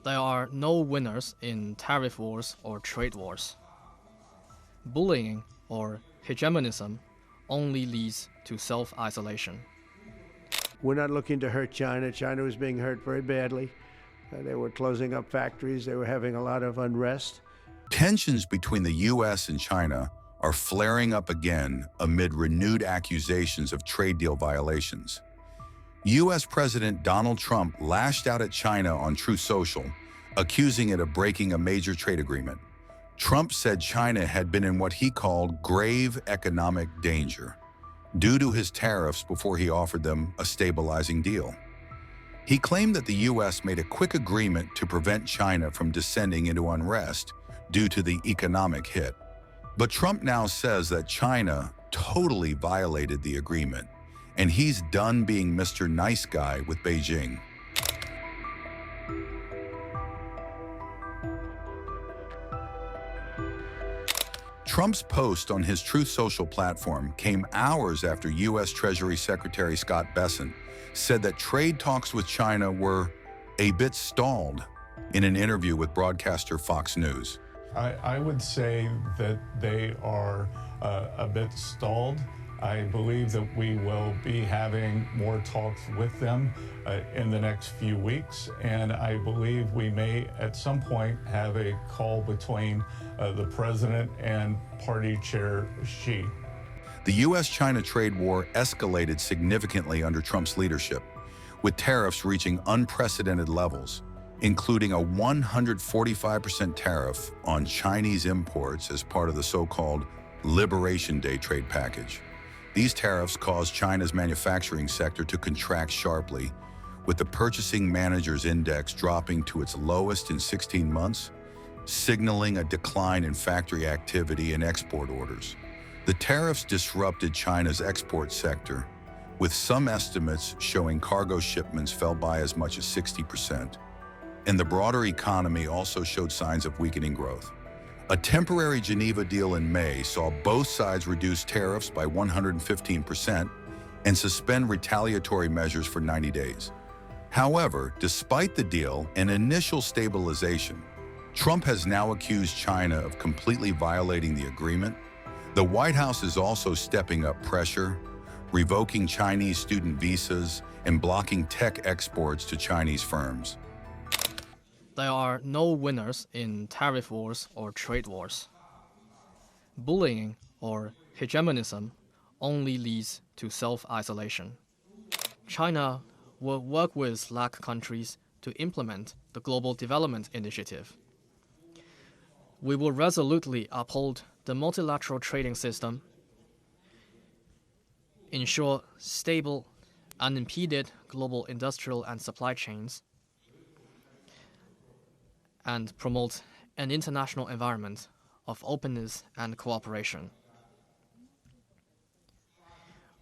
There are no winners in tariff wars or trade wars. Bullying or hegemonism only leads to self-isolation. We're not looking to hurt China. China was being hurt very badly. They were closing up factories. They were having a lot of unrest. Tensions between the U.S. and China are flaring up again amid renewed accusations of trade deal violations. U.S. President Donald Trump lashed out at China on Truth Social, accusing it of breaking a major trade agreement. Trump said China had been in what he called grave economic danger due to his tariffs before he offered them a stabilizing deal. He claimed that the U.S. made a quick agreement to prevent China from descending into unrest due to the economic hit. But Trump now says that China totally violated the agreement, and he's done being Mr. Nice Guy with Beijing. Trump's post on his Truth Social platform came hours after U.S. Treasury Secretary Scott Bessent said that trade talks with China were a bit stalled in an interview with broadcaster Fox News. I would say that they are a bit stalled. I believe that we will be having more talks with them in the next few weeks, and I believe we may at some point have a call between the president and party chair Xi. The U.S.-China trade war escalated significantly under Trump's leadership, with tariffs reaching unprecedented levels, including a 145% tariff on Chinese imports as part of the so-called Liberation Day trade package. These tariffs caused China's manufacturing sector to contract sharply, with the Purchasing Managers' Index dropping to its lowest in 16 months, signaling a decline in factory activity and export orders. The tariffs disrupted China's export sector, with some estimates showing cargo shipments fell by as much as 60%. And the broader economy also showed signs of weakening growth. A temporary Geneva deal in May saw both sides reduce tariffs by 115% and suspend retaliatory measures for 90 days. However, despite the deal and initial stabilization, Trump has now accused China of completely violating the agreement. The White House is also stepping up pressure, revoking Chinese student visas and blocking tech exports to Chinese firms. There are no winners in tariff wars or trade wars. Bullying or hegemonism only leads to self-isolation. China will work with LAC countries to implement the Global Development Initiative. We will resolutely uphold the multilateral trading system, ensure stable, unimpeded global industrial and supply chains, and promote an international environment of openness and cooperation.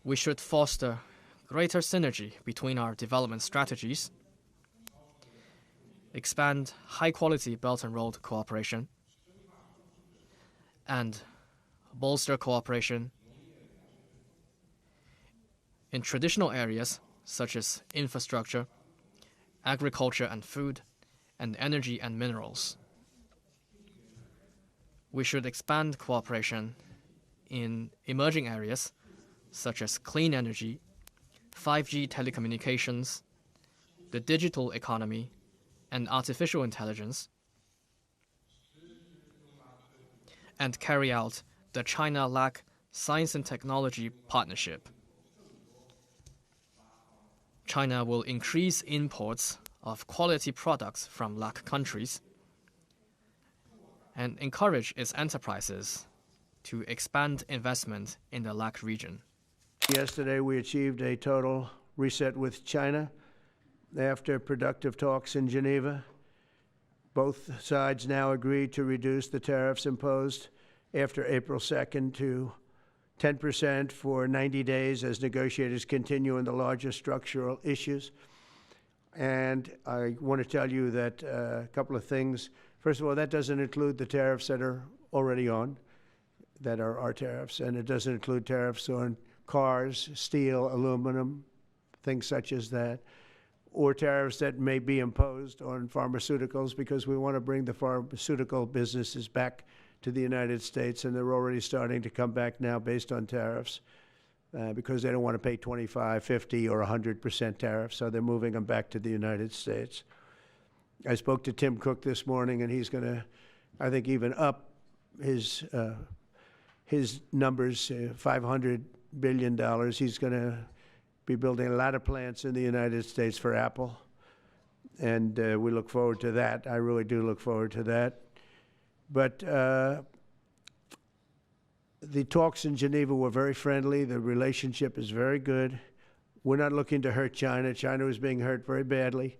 We should foster greater synergy between our development strategies, expand high-quality Belt and Road cooperation, and bolster cooperation in traditional areas such as infrastructure, agriculture and food, and energy and minerals. We should expand cooperation in emerging areas such as clean energy, 5G telecommunications, the digital economy, and artificial intelligence, and carry out the China-LAC Science and Technology Partnership. China will increase imports of quality products from LAC countries and encourage its enterprises to expand investment in the LAC region. Yesterday, we achieved a total reset with China after productive talks in Geneva. Both sides now agreed to reduce the tariffs imposed after April 2nd to 10% for 90 days as negotiators continue in the larger structural issues. And I want to tell you that a couple of things. First of all, that doesn't include the tariffs that are already on, that are our tariffs, and it doesn't include tariffs on cars, steel, aluminum, things such as that, or tariffs that may be imposed on pharmaceuticals, because we want to bring the pharmaceutical businesses back to the United States, and they're already starting to come back now based on tariffs because they don't want to pay 25, 50, or 100% tariffs, so they're moving them back to the United States. I spoke to Tim Cook this morning, and he's going to, I think, even up his numbers, $500 billion. He's going to be building a lot of plants in the United States for Apple, and we look forward to that. I really do look forward to that. But the talks in Geneva were very friendly. The relationship is very good. We're not looking to hurt China. China was being hurt very badly.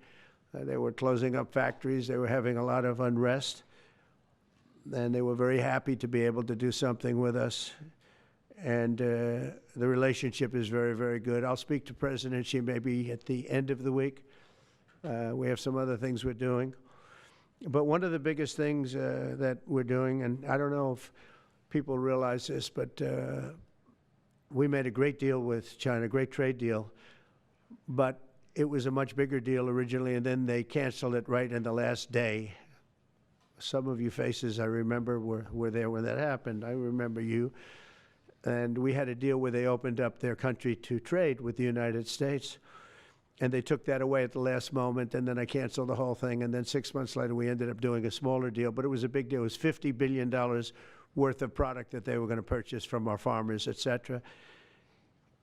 They were closing up factories. They were having a lot of unrest. And they were very happy to be able to do something with us. And the relationship is very, very good. I'll speak to President Xi maybe at the end of the week. We have some other things we're doing. But one of the biggest things that we're doing, and I don't know if people realize this, but we made a great deal with China, a great trade deal. But it was a much bigger deal originally, and then they canceled it right in the last day. Some of you faces I remember were there when that happened. I remember you. And we had a deal where they opened up their country to trade with the United States. And they took that away at the last moment, and then I canceled the whole thing. And then 6 months later, we ended up doing a smaller deal. But it was a big deal. It was $50 billion worth of product that they were going to purchase from our farmers, et cetera.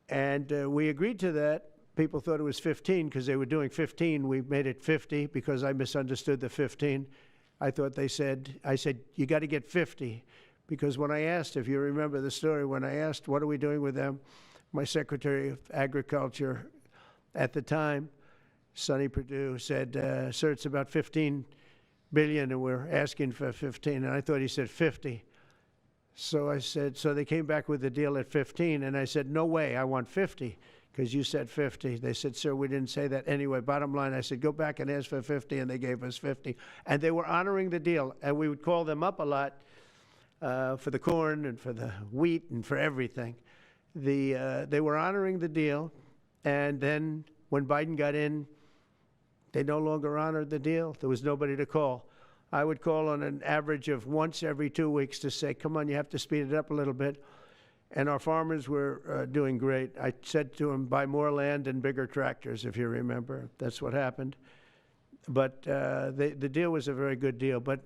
And we agreed to that. People thought it was 15 because they were doing 15. We made it 50 because I misunderstood the 15. I said, you got to get 50. Because when I asked, if you remember the story, when I asked, what are we doing with them? My Secretary of Agriculture at the time, Sonny Perdue, said, sir, it's about 15 billion and we're asking for 15. And I thought he said 50. So I said, so they came back with the deal at 15. And I said, no way, I want 50. Because you said 50. They said, sir, we didn't say that. Anyway, bottom line, I said, go back and ask for 50, and they gave us 50. And they were honoring the deal. And we would call them up a lot for the corn and for the wheat and for everything. They were honoring the deal. And then when Biden got in, they no longer honored the deal. There was nobody to call. I would call on an average of once every 2 weeks to say, come on, you have to speed it up a little bit. And our farmers were doing great. I said to them, buy more land and bigger tractors, if you remember. That's what happened. But the deal was a very good deal. But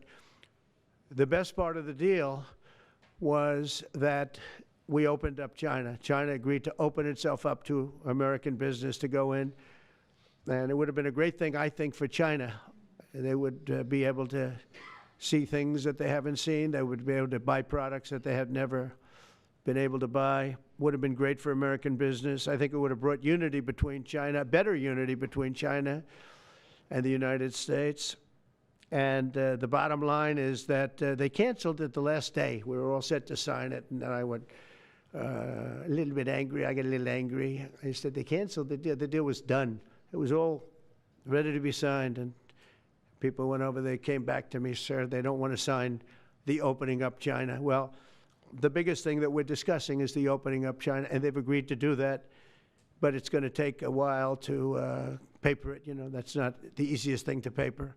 the best part of the deal was that we opened up China. China agreed to open itself up to American business to go in. And it would have been a great thing, I think, for China. They would be able to see things that they haven't seen. They would be able to buy products that they had never been able to buy. Would have been great for American business. I think it would have brought unity between China, better unity between China and the United States. And the bottom line is that they canceled it the last day. We were all set to sign it, and then I went a little bit angry. I got a little angry. I said, they canceled the deal. The deal was done. It was all ready to be signed, and people went over. They came back to me, sir, they don't want to sign the opening up China. Well, the biggest thing that we're discussing is the opening up China, and they've agreed to do that, but it's going to take a while to paper it. You know, that's not the easiest thing to paper.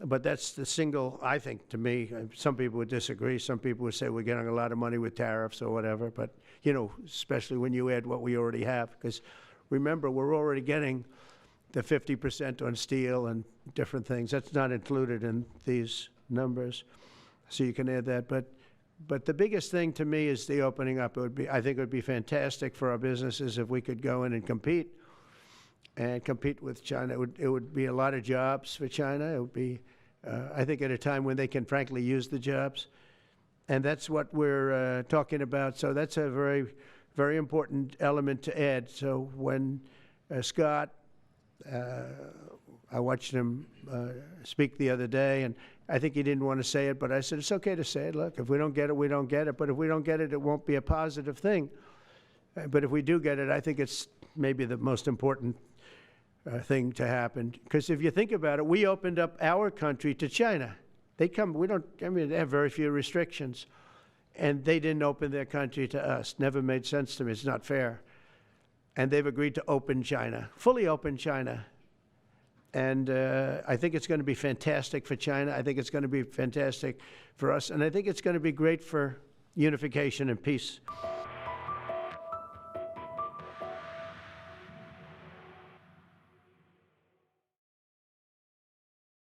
But that's the single, I think, to me, some people would disagree. Some people would say we're getting a lot of money with tariffs or whatever. But, you know, especially when you add what we already have. Because remember, we're already getting the 50% on steel and different things. That's not included in these numbers. So you can add that. But the biggest thing to me is the opening up. I think it would be fantastic for our businesses if we could go in and compete with China. It would be a lot of jobs for China. It would be, I think, at a time when they can frankly use the jobs. And that's what we're talking about. So that's a very, very important element to add. So when Scott, I watched him speak the other day, and I think he didn't want to say it, but I said, it's okay to say it. Look, if we don't get it, we don't get it. But if we don't get it, it won't be a positive thing. But if we do get it, I think it's maybe the most important thing to happen. Because if you think about it, we opened up our country to China. They have very few restrictions. And they didn't open their country to us. Never made sense to me. It's not fair. And they've agreed to open China, fully open China. And I think it's going to be fantastic for China. I think it's going to be fantastic for us. And I think it's going to be great for unification and peace.